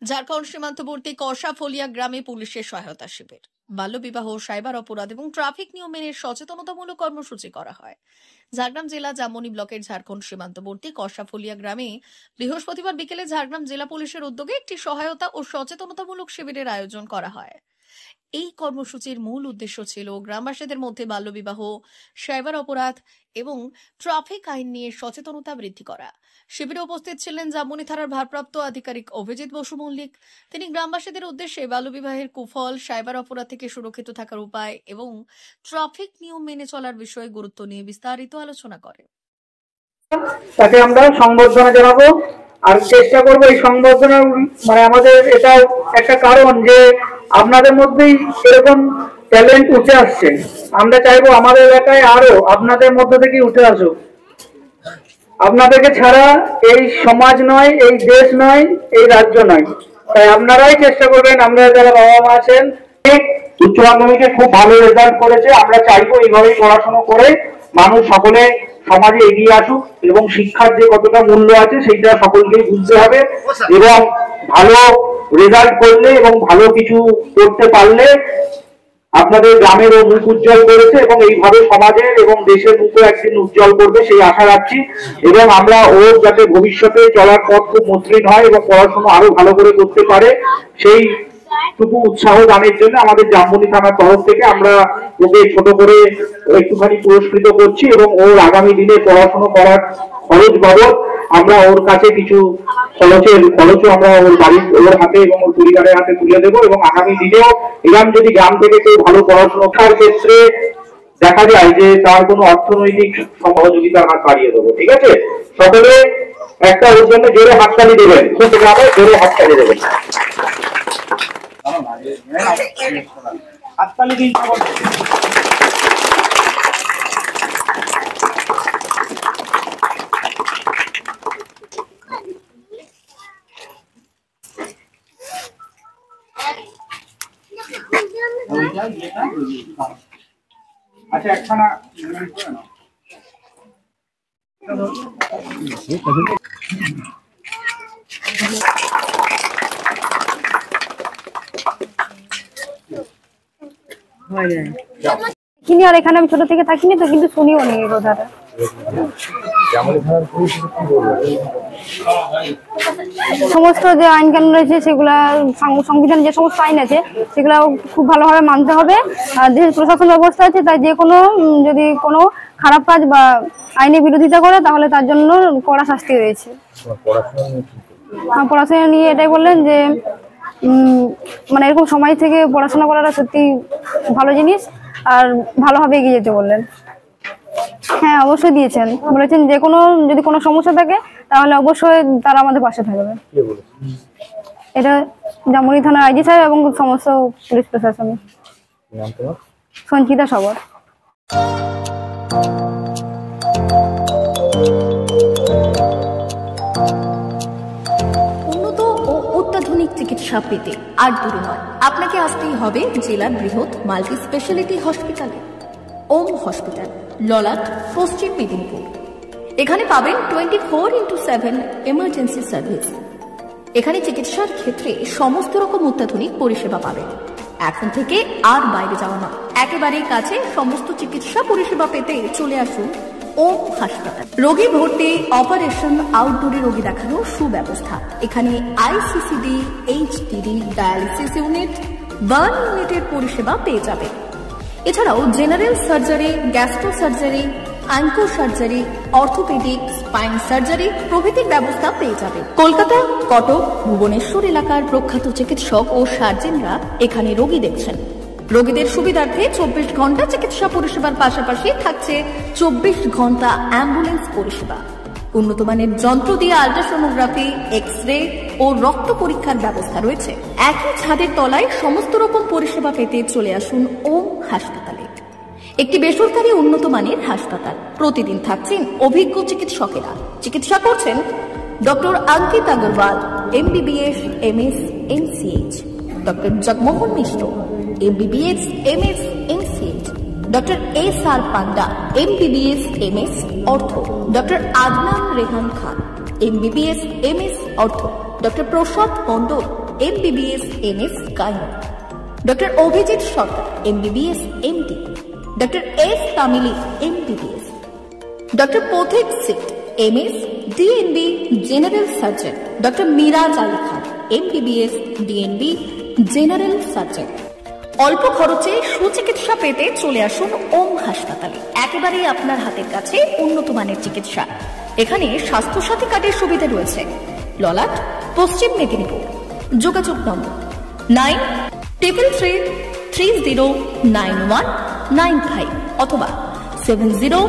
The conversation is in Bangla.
ঝাড়খণ্ড সীমান্তবর্তী কষাফলিয়া গ্রামে পুলিশের সহায়তা শিবির, বাল্যবিবাহ, সাইবার অপরাধ এবং ট্রাফিক নিয়ম মেনে সচেতনতামূলক কর্মসূচি করা হয়। ঝাড়গ্রাম জেলা জামুনি ব্লকের ঝাড়খণ্ড সীমান্তবর্তী কষাফলিয়া গ্রামে বৃহস্পতিবার বিকেলে ঝাড়গ্রাম জেলা পুলিশের উদ্যোগে একটি সহায়তা ও সচেতনতামূলক শিবিরের আয়োজন করা হয়। এই কর্মসূচির মূল উদ্দেশ্য ছিল গ্রামবাসীদের মধ্যে বাল্যবিবাহ, সাইবার অপরাধ এবং ট্রাফিক আইন নিয়ে সচেতনতা বৃদ্ধি করা। শিবিরে উপস্থিত ছিলেন জামুনি থানার ভারপ্রাপ্ত আধিকারিক অভিজিৎ বসু মল্লিক। তিনি গ্রামবাসীদের উদ্দেশ্যে বাল্যবিবাহের কুফল, সাইবার অপরাধ থেকে সুরক্ষিত থাকার উপায় এবং ট্রাফিক নিয়ম মেনে চলার বিষয়ে গুরুত্ব নিয়ে বিস্তারিত আলোচনা করেন। তাকে আমরা সংবর্ধনা জানাবো আর চেষ্টা করবো এই সংবর্ধনা আমাদের এটা একটা কারণ যে আপনাদের মধ্যেই এরকম ট্যালেন্ট উঠে আসছে। আমরা চাইবো আমাদের এলাকায় আরো আপনাদের মধ্য থেকে উঠে আসুক। আপনাদেরকে ছাড়া এই সমাজ নয়, এই দেশ নয়, এই রাজ্য নয়। তাই আপনারাই চেষ্টা করবেন। আমরা যারা বাবা মা আছেন, উচ্চ মাধ্যমিকে খুব ভালো রেজাল্ট করেছে, আমরা চাইবো এইভাবেই পড়াশোনা করে মানুষ সকলে সমাজে এগিয়ে আসুক এবং শিক্ষার যে কতটা মূল্য আছে সেইটা সকলকেই বুঝতে হবে এবং ভালো রেজাল্ট করলে এবং ভালো কিছু করতে পারলে আপনাদের গ্রামেরও মুখ উজ্জ্বল করেছে এবং এইভাবে সমাজের এবং দেশের মুখও একদিন উজ্জ্বল করবে সেই আশা রাখছি। এবং আমরা ওর যাতে ভবিষ্যতে চলার পথ খুব মসৃণ হয় এবং পড়াশোনা আরো ভালো করে করতে পারে সেই টুকু উৎসাহ দানের জন্য আমাদের জামবনি থানার তরফ থেকে আমরা ওকে ছোট করে একটুখানি পুরস্কৃত করছি এবং ওর আগামী দিনে পড়াশোনা করার খরচ বাবদ আমরা ওর কাছে কিছু খরচও আমরা ওর বাড়ির ওর হাতে এবং ওর পরিবারের হাতে তুলে দেবো এবং আগামী দিনেও এরকম যদি গ্রাম থেকে কেউ ভালো পড়াশোনার ক্ষেত্রে দেখা যায় যে তার কোনো অর্থনৈতিক সহযোগিতার হাত বাড়িয়ে দেবো। ঠিক আছে, সকলে একটা ওর জন্য জোরে হাততালি দেবেন, জোরে হাততালি দেবেন। হাততালি দিন। আচ্ছা একখানা কিনি আর এখানে আমি ছোট থেকে থাকিনি তো, কিন্তু শুনিও নি এই কথাটা। সমস্ত যে আইন কানুন রয়েছে সেগুলা, সংবিধান যে সমস্ত আইন আছে সেগুলা খুব ভালোভাবে মানতে হবে। আর দেশের প্রশাসন ব্যবস্থা আছে, তাই যে কোনো যদি কোনো খারাপ কাজ বা আইনে বিরোধিতা করে তাহলে তার জন্য কড়া শাস্তি রয়েছে। পড়াশোনা নিয়ে এটাই বললেন যে এরকম সমাজ থেকে পড়াশোনা করাটা সত্যি ভালো জিনিস আর ভালোভাবে এগিয়ে যেতে বললেন। হ্যাঁ অবশ্যই দিয়েছেন, বলেছেন যে কোনো যদি কোনো সমস্যা থাকে তাহলে অবশ্যই তারা আমাদের পাশে থাকবে। এটা জামুনি থানার আইজি সাহেব এবং সমস্ত পুলিশ প্রশাসন। সঞ্চিতা সবর। উন্নত ও অত্যাধুনিক চিকিৎসা পেতে আর দূরে নয়, আপনাকে আসতেই হবে জেলার বৃহৎ মাল্টি স্পেশালিটি হসপিটালে। ওম হসপিটাল, ললাট, পশ্চিম মেদিনীপুর। এখানে পাবেন 24x7 এমার্জেন্সি সার্ভিস। এখানে চিকিৎসার ক্ষেত্রে সমস্ত রকম অত্যাধুনিক পরিষেবা পাবেন। এখন থেকে আর বাইরে যাওয়া নয়, একেবারেই কাছে সমস্ত চিকিৎসা পরিষেবা পেতে চলে আসুন ওম হাসপাতাল। রোগী ভর্তি, অপারেশন, আউটডোরে রোগী দেখানোর সুব্যবস্থা। এখানে ICCD, HDD, dialysis unit, burn ইউনিটের পরিষেবা পেয়ে যাবে। এছাড়াও general surgery, gastro surgery, onco surgery, orthopaedic, spine surgery প্রভৃতির ব্যবস্থা পেয়ে যাবে। কলকাতা, কটক, ভুবনেশ্বর এলাকার প্রখ্যাত চিকিৎসক ও সার্জেনরা এখানে রোগী দেখছেন। রোগীদের সুবিধার্থে 24 ঘন্টা চিকিৎসা পরিষেবার পাশাপাশি থাকছে 24 ঘন্টা অ্যাম্বুলেন্স পরিষেবা। উন্নত মানের যন্ত্র দিয়ে আল্ট্রাসোনোগ্রাফি, এক্স-রে ও রক্ত পরীক্ষার ব্যবস্থা রয়েছে। একই ছাদের তলায় সমস্ত রকম পরিষেবা পেতে চলে আসুন ওম হাসপাতালে। একটি বেসরকারি উন্নত মানের হাসপাতাল। প্রতিদিন থাকছেন অভিজ্ঞ চিকিৎসকেরা। চিকিৎসা করছেন doctor Ankit Agarwal, MBBS, MS, MCH, doctor Jagmohan Mishra, MBBS, MS, MCH, doctor SR Panda, MBBS, MS, ortho, doctor Adnan Rehan Khan, MBBS, MS, ortho, doctor Prasad Mondal, MBBS MS gynae, doctor Abhijit Sarkar MBBS MD, doctor S Tamili MBBS, doctor Pathik Sit MS DNB general surgeon, doctor Miraj Ali Khan MBBS DNB general surgeon. অল্প খরচে সুচিকিৎসা পেতে চলে আসুন ওম হাসপাতালে। একেবারেই আপনার হাতের কাছে উন্নত মানের চিকিৎসা। এখানে স্বাস্থ্যসাথী কার্ডের সুবিধা রয়েছে। ললাট, পশ্চিম মেদিনীপুর। যোগাযোগ নম্বর 9333309195 অথবা 70